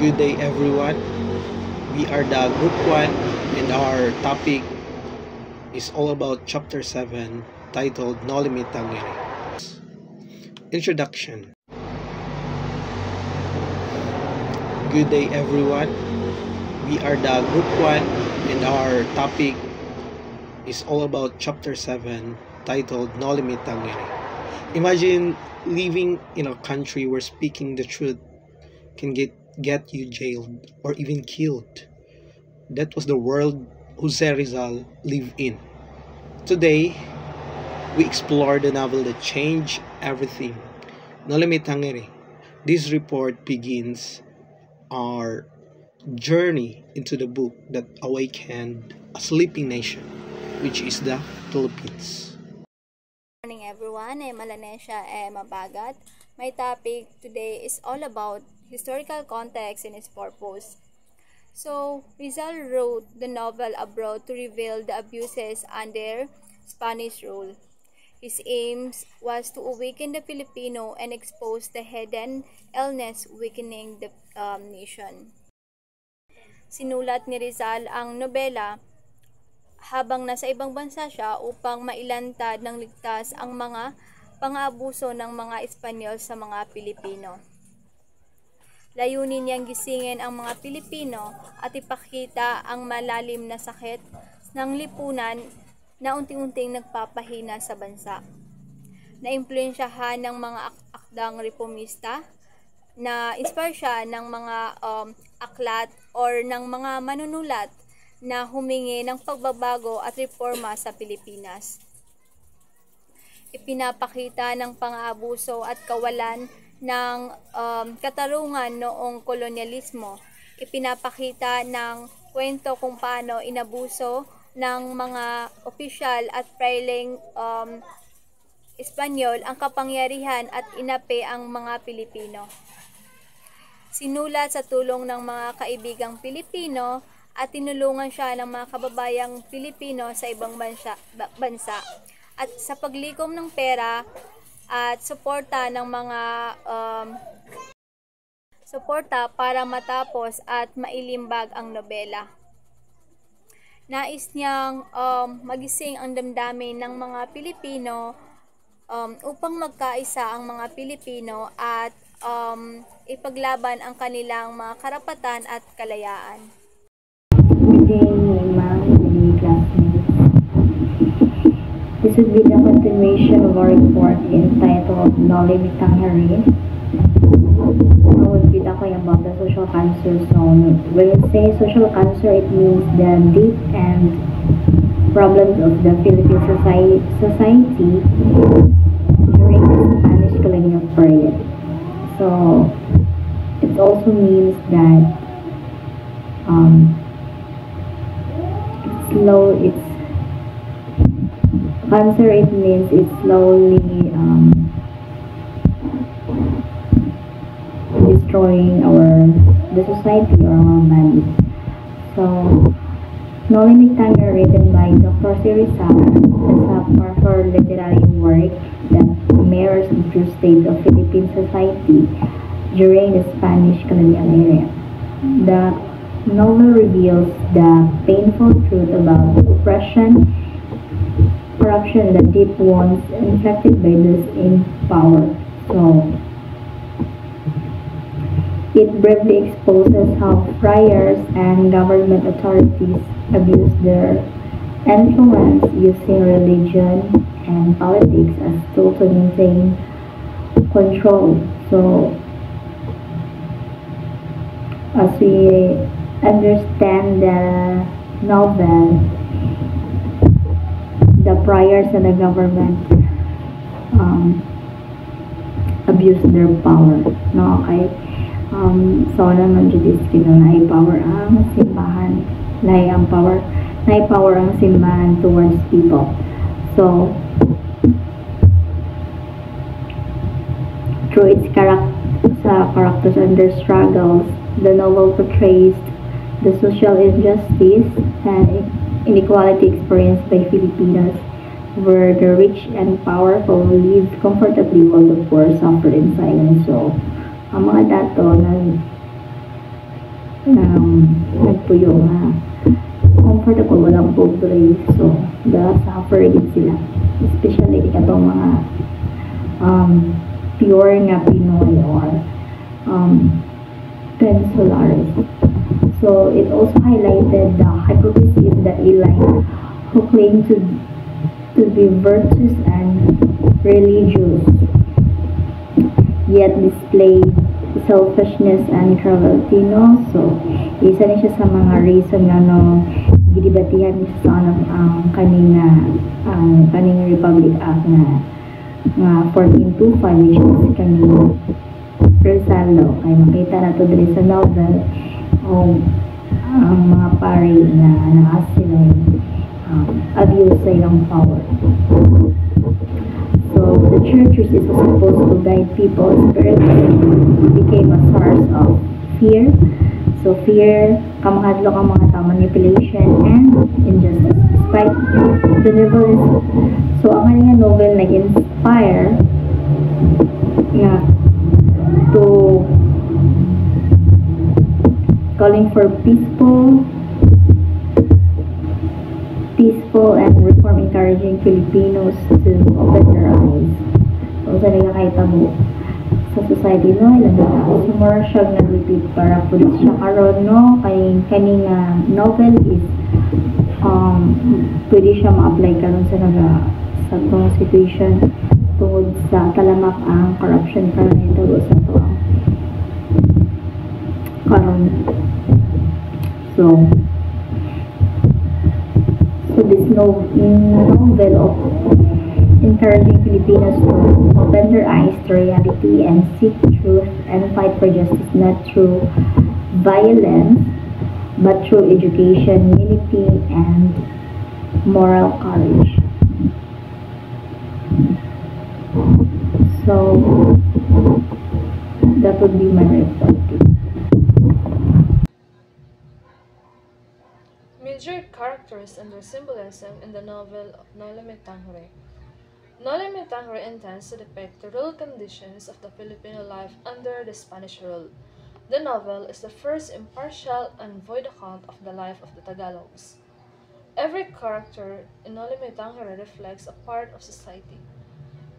Good day everyone. We are the group 1 and our topic is all about chapter 7 titled No Limit Tangere. Introduction. Good day everyone. We are the group 1 and our topic is all about chapter 7 titled No Limit Tangere. Imagine living in a country where speaking the truth can get you jailed or even killed. That was the world Jose Rizal lived in. Today, we explore the novel that changed everything, No Limit Tangere. This report begins our journey into the book that awakened a sleeping nation, which is the Philippines. Good morning everyone, I'm Alanesia Mabagat. My topic today is all about historical context and its purpose. So, Rizal wrote the novel abroad to reveal the abuses under Spanish rule. His aim was to awaken the Filipino and expose the hidden illness weakening the nation. Sinulat ni Rizal ang nobela habang nasa ibang bansa siya upang mailantad ng ligtas ang mga pang-aabuso ng mga Espanyol sa mga Pilipino. Layunin niyang gisingin ang mga Pilipino at ipakita ang malalim na sakit ng lipunan na unti-unting nagpapahina sa bansa. Naimpluwensyahan ng mga akdang reformista, na inspire siya ng mga aklat or ng mga manunulat na humingi ng pagbabago at reforma sa Pilipinas. Ipinapakita ng pang-aabuso at kawalan ng katarungan noong kolonyalismo. Ipinapakita ng kwento kung paano inabuso ng mga opisyal at prailing Espanyol ang kapangyarihan at inapi ang mga Pilipino. Sinulat sa tulong ng mga kaibigang Pilipino at tinulungan siya ng mga kababayang Pilipino sa ibang bansa at sa paglikom ng pera at suporta ng mga suporta para matapos at mailimbag ang nobela. Nais niyang magising ang damdamin ng mga Pilipino upang magkaisa ang mga Pilipino at ipaglaban ang kanilang mga karapatan at kalayaan. Good day, ma'am and classmates. This would be the continuation of our report entitled No Limit Tangere. I would be talking about the social cancer zone. When you say social cancer, it means the deep and problems of the Philippine society during the Spanish colonial period. So it also means that it's cancer. It means it's slowly destroying the society or our body. So No Limit Tangere, written by Dr. C. Rizal, is a powerful literary work that mirrors the true state of Philippine society during the Spanish colonial era. The novel reveals the painful truth about oppression, corruption, and the deep wounds inflicted by those in power. So, it briefly exposes how friars and government authorities abuse their influence using religion and politics as tools to maintain control. So, as we understand the novel, the friars and the government abuse their power. No, okay? So naman judis na power ang simbahan, power ang simbahan towards people. So through its characters and their struggles, the novel portrays the social injustice and inequality experienced by Filipinos, where the rich and powerful live comfortably while the poor suffer in silence. So ang mga dato na nagpuyo nga comfortable, walang pobre. So, suffer din sila. Especially itong mga pure nga Pinoy or Peninsularis. So, it also highlighted the hypocrisy of the elite who claim to be virtuous and religious, yet display selfishness and cruelty, no? So, isa na siya sa mga reason nga no gidibatihan siya sa kaning Republic Act nga 1425, which is kaning Rizal. Kay makita na to diri sa novel o ang mga pari na naas sila abuse sa ilang power. So the church, which is supposed to guide people spiritually, became a source of fear. So fear, kamahadlok ang mga tao, manipulation, and injustice. Despite the novel, so ang kanyang novel nag-inspire to calling for peaceful and reform, encouraging Filipinos to open their eyes. So, sa nagkakaitabo sa society, no, ilang na so more siya nag-repeat para pulis siya karon, no, kaning novel is pwede siya ma-apply karon sa itong situation tungod sa talamak ang corruption karon ito sa ito karon. So this novel of encouraging Filipinos to open their eyes to reality and seek truth and fight for justice, not through violence, but through education, unity, and moral courage. So, that would be my report. Major characters and their symbolism in the novel of Noli Me Tangere. Noli Me Tangere intends to depict the real conditions of the Filipino life under the Spanish rule. The novel is the first impartial and void account of the life of the Tagalogs. Every character in Noli Me Tangere reflects a part of society,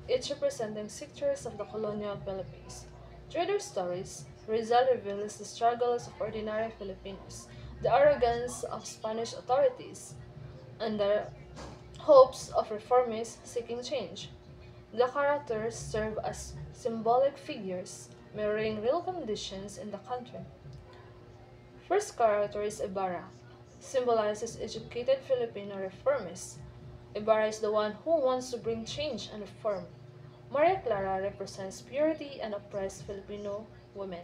each representing sectors of the colonial Philippines. Through their stories, Rizal reveals the struggles of ordinary Filipinos, the arrogance of Spanish authorities, and the hopes of reformists seeking change. The characters serve as symbolic figures, mirroring real conditions in the country. First character is Ibarra, symbolizes educated Filipino reformists. Ibarra is the one who wants to bring change and reform. Maria Clara represents purity and oppressed Filipino women.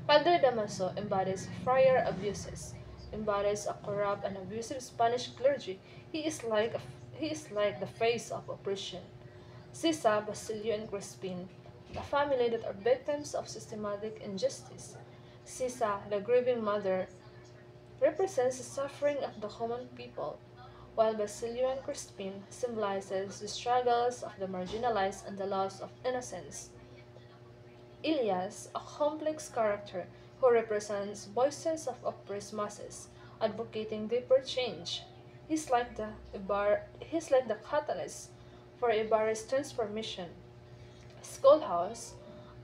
Padre Damaso embodies friar abuses, embodies a corrupt and abusive Spanish clergy. He is like the face of oppression. Sisa, Basilio, and Crispin, a family that are victims of systematic injustice. Sisa, the grieving mother, represents the suffering of the common people, while Basilio and Crispin symbolizes the struggles of the marginalized and the loss of innocence. Elias, a complex character who represents voices of oppressed masses, advocating deeper change. He's like the catalyst for Ibarra's transformation. Schoolhouse,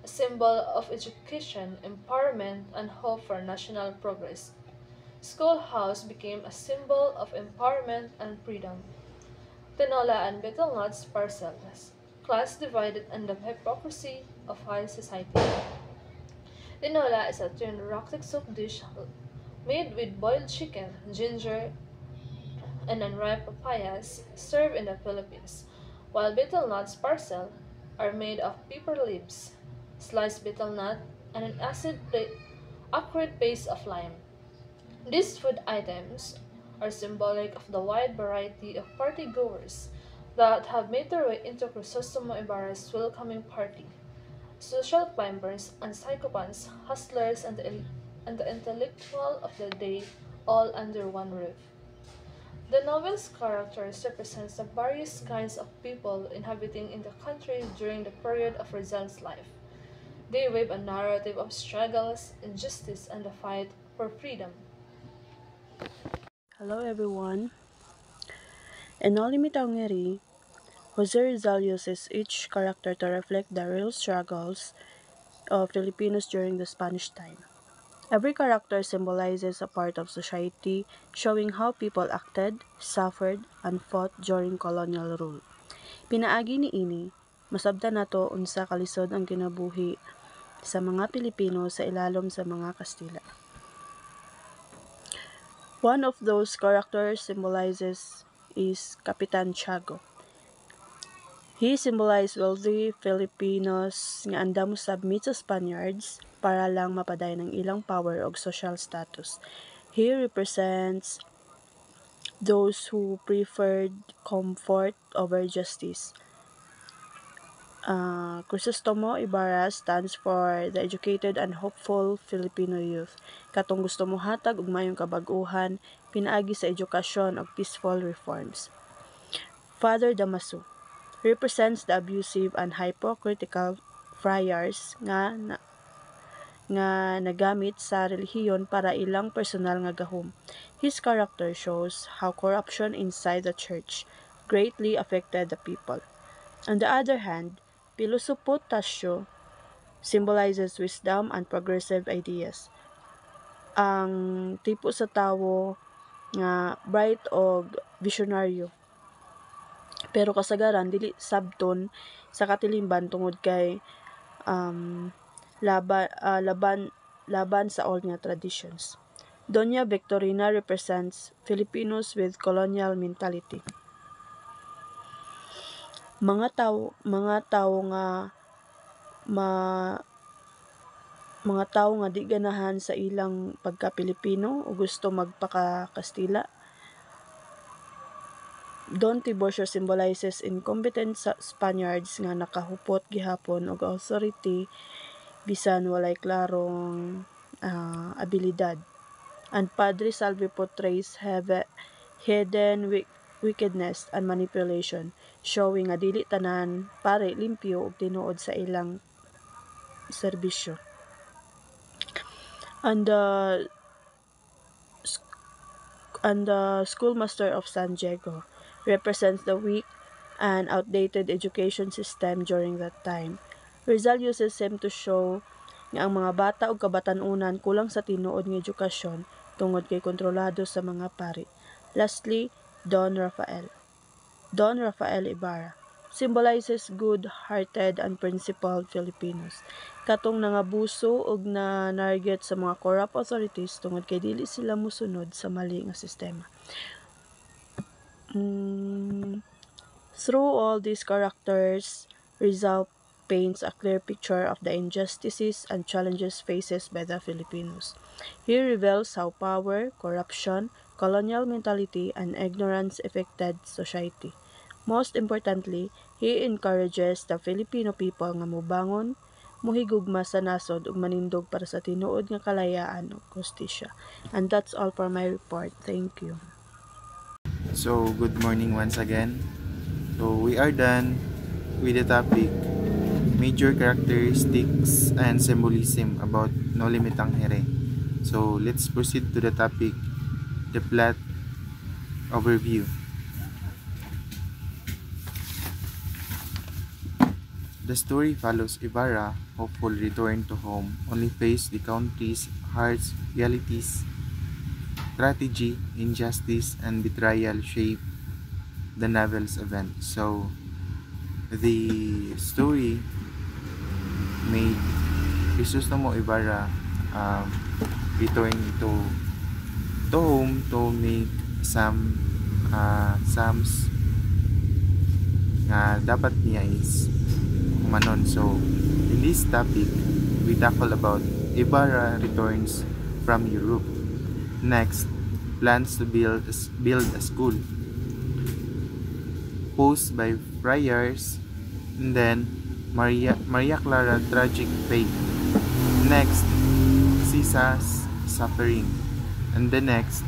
a symbol of education, empowerment, and hope for national progress. Schoolhouse became a symbol of empowerment and freedom. Tinola and Betelnut's parcels, class divided and the hypocrisy of high society. Tinola is a turned soup dish made with boiled chicken, ginger, and unripe papayas served in the Philippines, while betel nuts parcel are made of pepper leaves, sliced betel nut, and an acrid paste of lime. These food items are symbolic of the wide variety of party-goers that have made their way into Crisostomo Ibarra's welcoming party. Social climbers and psychopaths, hustlers, and the intellectual of the day, all under one roof. The novel's characters represents the various kinds of people inhabiting in the country during the period of Rizal's life. They weave a narrative of struggles, injustice, and the fight for freedom. Hello everyone. In Noli Me Tangere, Jose Rizal uses each character to reflect the real struggles of Filipinos during the Spanish time. Every character symbolizes a part of society, showing how people acted, suffered, and fought during colonial rule. Pinaagi ni ini, masabtan nato unsa kalisod ang kinabuhi sa mga Pilipino sa ilalom sa mga Kastila. One of those characters symbolizes is Kapitan Tiago. He symbolized wealthy Filipinos nga andam mo submit sa Spaniards para lang mapadayon ang ilang power o social status. He represents those who preferred comfort over justice. Crisostomo Ibarra stands for the educated and hopeful Filipino youth. Katong gusto mo hatag og mayong kabag-uhan, pinaagi sa edukasyon ug peaceful reforms. Father Damaso represents the abusive and hypocritical friars nga nagamit sa relihiyon para ilang personal nga gahom. His character shows how corruption inside the church greatly affected the people. On the other hand, Pilosopo Tasio symbolizes wisdom and progressive ideas. Ang tipo sa tawo nga bright o visionaryo. Pero kasagaran dili sabton sa katilimban tungod kay laban sa old nga traditions. Doña Victorina represents Filipinos with colonial mentality. Mga tawo nga di ganahan sa ilang pagka-Pilipino o gusto magpaka-Kastila. Don Tiburcio symbolizes incompetent Spaniards nga nakahupot gihapon og authority bisan walay klarong abilidad. And Padre Salvi portrays hidden wickedness and manipulation, showing nga dili tanan pare limpyo ug tinuod sa ilang serbisyo. And the schoolmaster of San Diego represents the weak and outdated education system during that time. Rizal uses him to show nga ang mga bata ug kabatan-unan kulang sa tinuod nga edukasyon tungod kay kontrolado sa mga pari. Lastly, Don Rafael Ibarra symbolizes good-hearted and principled Filipinos. Katong nangabuso ug na-narget sa mga corrupt authorities tungod kay dili sila musunod sa mali nga sistema. Through all these characters, Rizal paints a clear picture of the injustices and challenges faced by the Filipinos. He reveals how power, corruption, colonial mentality, and ignorance affected society. Most importantly, he encourages the Filipino people nga mobangon, muhigugma sa nasod ug manindog para sa tinuod nga kalayaan ug hustisya. And that's all for my report. Thank you. So, good morning once again. So, we are done with the topic major characteristics and symbolism about Noli Me Tangere. So, let's proceed to the topic, the plot overview. The story follows Ibarra, hopeful return to home, only face the country's harsh realities. Strategy, injustice, and betrayal shape the novel's event. So, the story made Crisostomo Ibarra return to home to make some sums nga dapat niya is manon. So, in this topic, we tackle about Ibarra returns from Europe. Next, plans to build a school. Posed by friars. And then, Maria Clara tragic fate. Next, Sisa's suffering. And the next,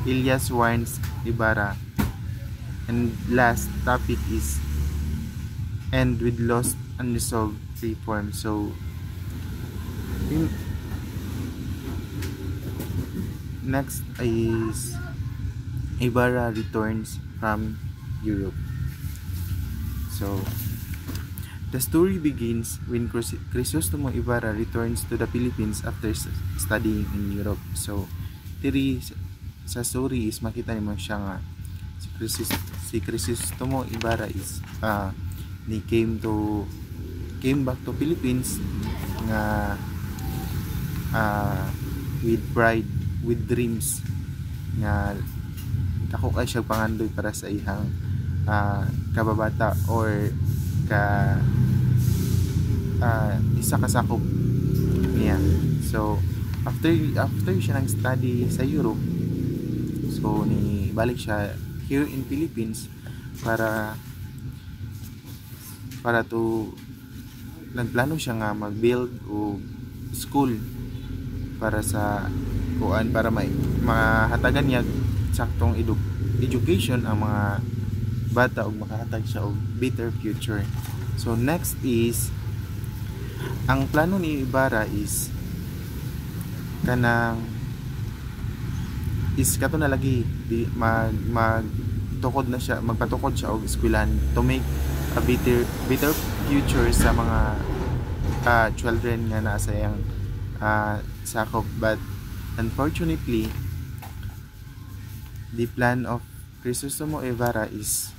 Elias warns Ibarra. And last topic is end with lost unresolved reform. So Yung next is Ibarra returns from Europe. So the story begins when Crisostomo Ibarra returns to the Philippines after studying in Europe. So diri sa story is makita nimo siya nga si Crisostomo Ibarra is came back to Philippines nga with pride, with dreams nga dako kay siya pangandoy para sa ihang kababata or isa kasakop niya. So after siya nang study sa Europe, so ni balik siya here in Philippines para to nagplano siya nga mag-build o school para sa kuan, para mahatagan niya saktong education ang mga bata ug makahatag siya og better future. So next is ang plano ni Ibarra is kato na lagi magpatukod siya og eskwelahan to make a better future sa mga children nga nasa iyang sakop. But unfortunately, the plan of Crisostomo Ibarra is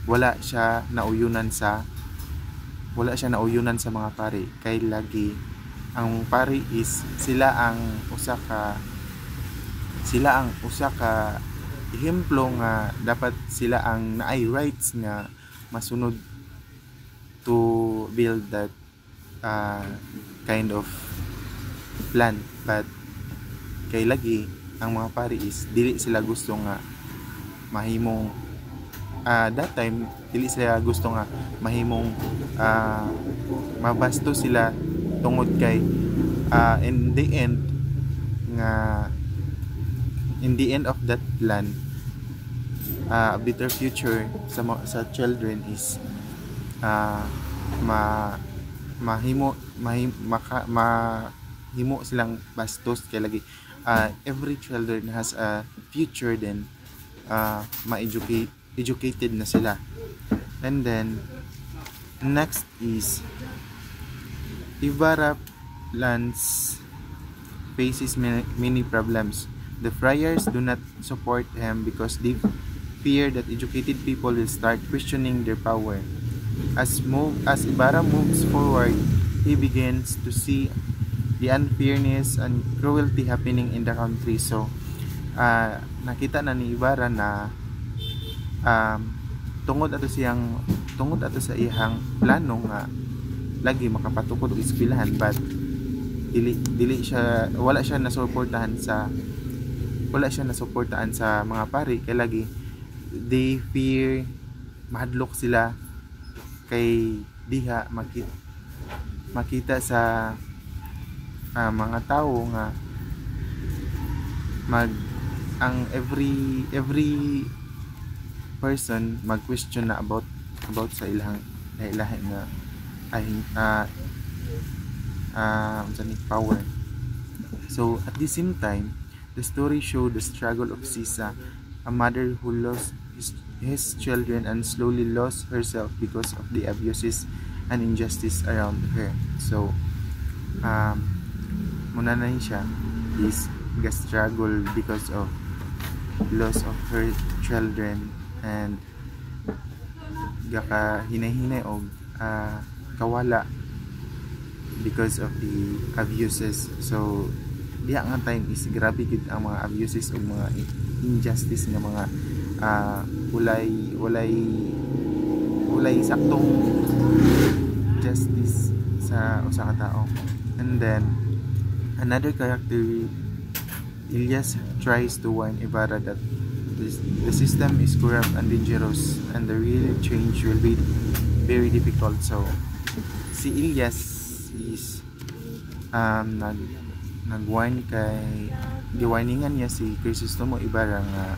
wala siya nauyunan sa mga pari, kay lagi ang pari is sila ang usa ka ehemplo nga dapat sila ang naay rights nga masunod to build that kind of plan. But kay lagi ang mga pari is dili sila gusto nga mahimong that time dili sila gusto nga mahimong mabasto sila tungod kay in the end of that plan, a better future sa children is mahimo silang bastos, kay lagi every children has a future, then educated na sila. And then next is Ibarra plans faces many problems. The friars do not support him because they fear that educated people will start questioning their power. As Ibarra moves forward, he begins to see the unfairness and cruelty happening in the country. So nakita na ni Ibarra na tungod ato sa iyang plano nga lagi makapatukod og eskwelahan, but wala siya nasuportahan sa mga pari, kay lagi they fear mahadlok sila kay diha makita sa mga tao nga ang every person mag-question na about sa ilang nga power. So at the same time, the story showed the struggle of Sisa, a mother who lost his children and slowly lost herself because of the abuses and injustice around her. So muna na siya is struggle because of loss of her children and gaka hinay og kawala because of the abuses. So diha nga time is grabe gid ang mga abuses o mga injustice nga mga walay saktong justice sa usa ka tao. And then another character, Ilyas, tries to warn Ibarra that the system is corrupt and dangerous and the real change will be very difficult. So si Ilyas is nag-warn giwarningan niya si Crisostomo Ibarra nga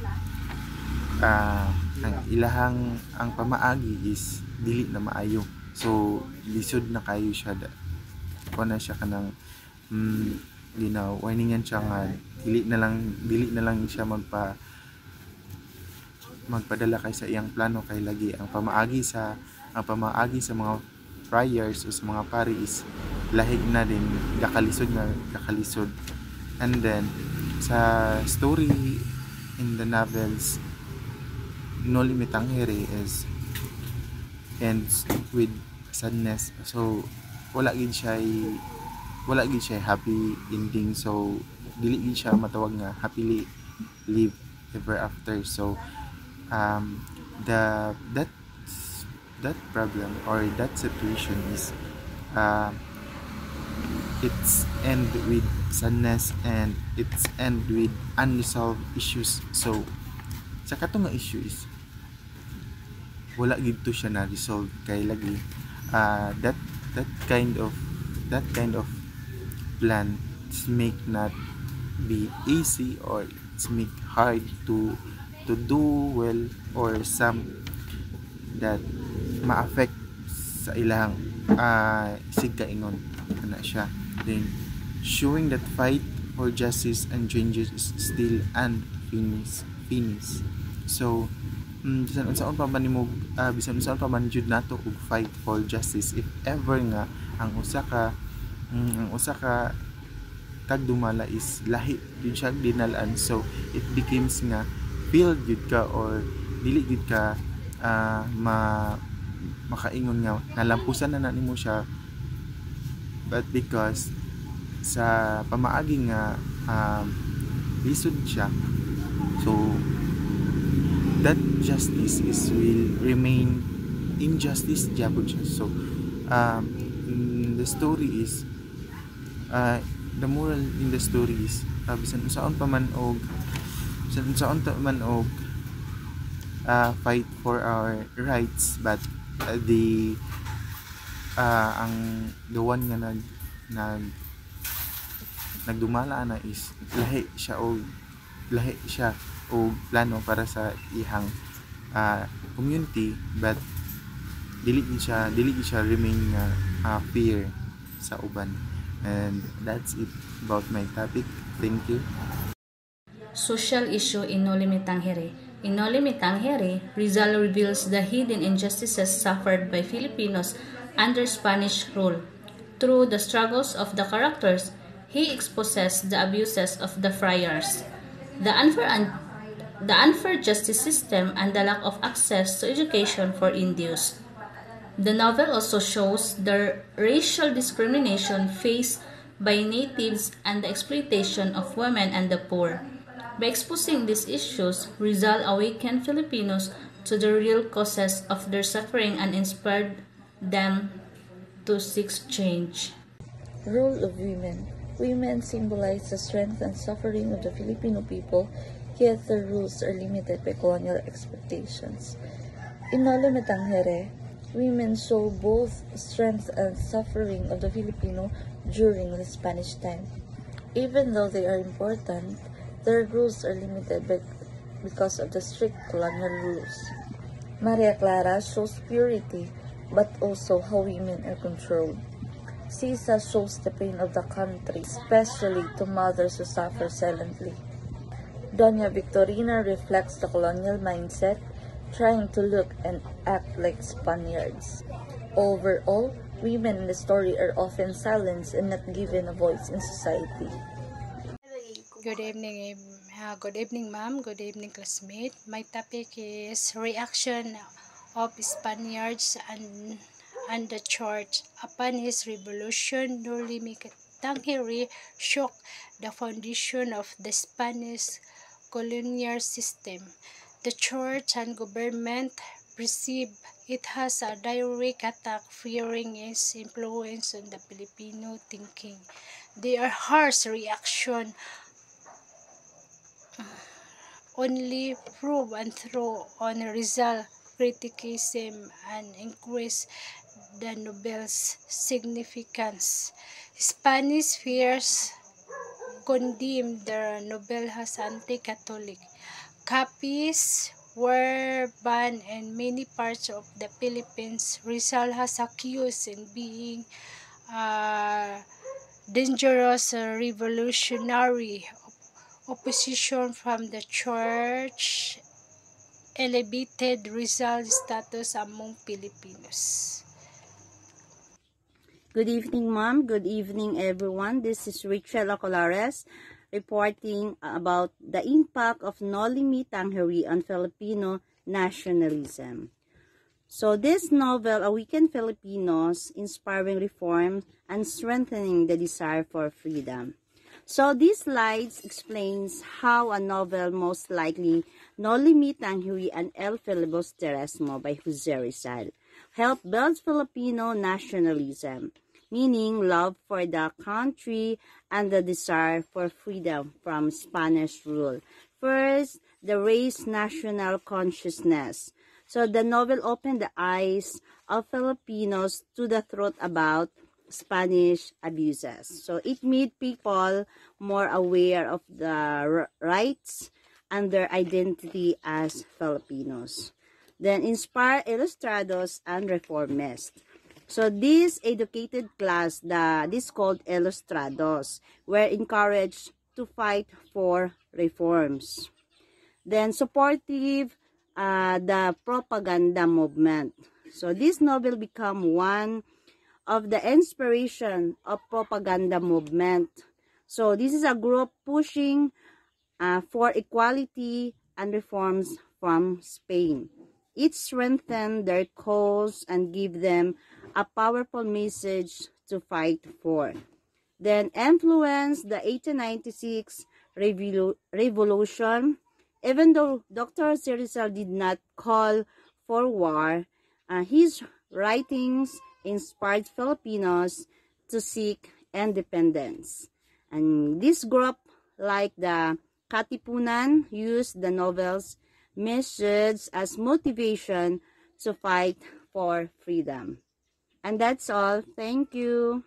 ang pamaagi is dili na maayo. So lisod na kayo siya na siya kanang warningan siya nga dili na lang siya magpadala kay sa iyang plano, kay lagi ang pamaagi sa mga friars o sa mga pari is lahig na din, gakalisod. And then sa story in the novels, Noli Me Tangere ends with sadness. So wala gid siya happy ending, so dili gid siya matawag nga happily live ever after. So that problem or that situation is it's end with sadness and it's end with unresolved issues. So sa katong nga issue is wala gid to siya na resolve, kay lagi that kind of plan make not be easy, or it's make hard to do well, or some that ma-affect sa ilang sigkaingon na siya. Then showing that fight for justice and changes is still unfinished. So bisan unsaon pa man jud nato og fight for justice, if ever nga ang usa ka tagdumala is lahi jud siya dinalaan, so it becomes nga feel jud ka or dili jud ka makaingon nga nalampusan na nimo siya, but because sa pamaagi nga lisod siya, so that justice will remain injustice jabod siya. So the story is the moral in the story is bisan unsaon pa man og fight for our rights, but the one nga nagdumala na is lahi siya o plano para sa ihang community, but dili siya remain fear sa uban. And that's it about my topic. Thank you. Social issue in Noli Me Tangere. In Noli Me Tangere, Rizal reveals the hidden injustices suffered by Filipinos under Spanish rule. Through the struggles of the characters, he exposes the abuses of the friars, the unfair justice system, and the lack of access to education for Indios. The novel also shows the racial discrimination faced by natives and the exploitation of women and the poor. By exposing these issues, Rizal awakened Filipinos to the real causes of their suffering and inspired them to seek change. Role of women. Women symbolize the strength and suffering of the Filipino people, yet their rules are limited by colonial expectations. In Noli Me Tangere, women show both strength and suffering of the Filipino during the Spanish time. Even though they are important, their rules are limited because of the strict colonial rules. Maria Clara shows purity, but also how women are controlled. Sisa shows the pain of the country, especially to mothers who suffer silently. Doña Victorina reflects the colonial mindset, trying to look and act like Spaniards. Overall, women in the story are often silenced and not given a voice in society. Good evening, ma'am. Good evening, classmate. My topic is reaction of Spaniards and the church upon his revolution. Noli Me Tangere shook the foundation of the Spanish colonial system. The church and government perceive it has a direct attack, fearing its influence on the Filipino thinking. Their harsh reaction only prove and throw on Rizal criticism and increase the novel's significance. Spanish fears condemned the novel as anti-Catholic. Copies were banned in many parts of the Philippines. Rizal has accused in being dangerous revolutionary opposition from the church elevated Rizal status among Filipinos. Good evening, Ma'am. Good evening, everyone. This is Rachel Acolares reporting about the impact of Nolimi Tangere on Filipino nationalism. So this novel, Awaken Filipinos, inspiring reform and strengthening the desire for freedom. So these slides explains how a novel, most likely Nolimi Tangere and El Filibusterismo by Jose Rizal, helped build Filipino nationalism, meaning love for the country and the desire for freedom from Spanish rule. First, the race national consciousness. So the novel opened the eyes of Filipinos to the truth about Spanish abuses. So it made people more aware of the rights and their identity as Filipinos. Then inspire Ilustrados and reformists. So this educated class, this called Ilustrados, were encouraged to fight for reforms. Then supportive the propaganda movement. So this novel became one of the inspiration of propaganda movement. So this is a group pushing for equality and reforms from Spain. It strengthened their cause and gave them a powerful message to fight for. Then influenced the 1896 revolution. Even though Dr. Rizal did not call for war, his writings inspired Filipinos to seek independence. And this group, like the Katipunan, used the novel's message as motivation to fight for freedom. And that's all. Thank you.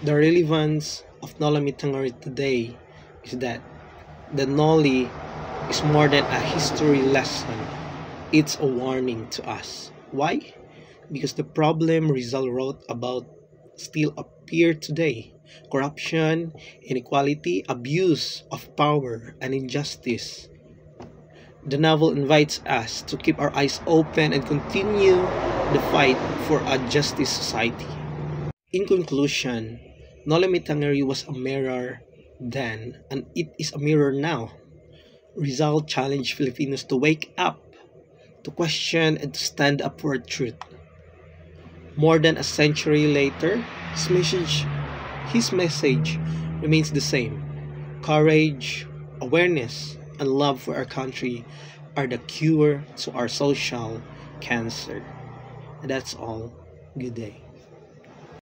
The relevance of Nolimi Tangere today is that the Noli is more than a history lesson. It's a warning to us. Why? Because the problem Rizal wrote about still appear today. Corruption, inequality, abuse of power, and injustice. The novel invites us to keep our eyes open and continue the fight for a justice society. In conclusion, Nolimi Tangere was a mirror then, and it is a mirror now. Rizal challenged Filipinos to wake up, to question, and to stand up for truth. More than a century later, his message remains the same. Courage, awareness, and love for our country are the cure to our social cancer. And that's all. Good day.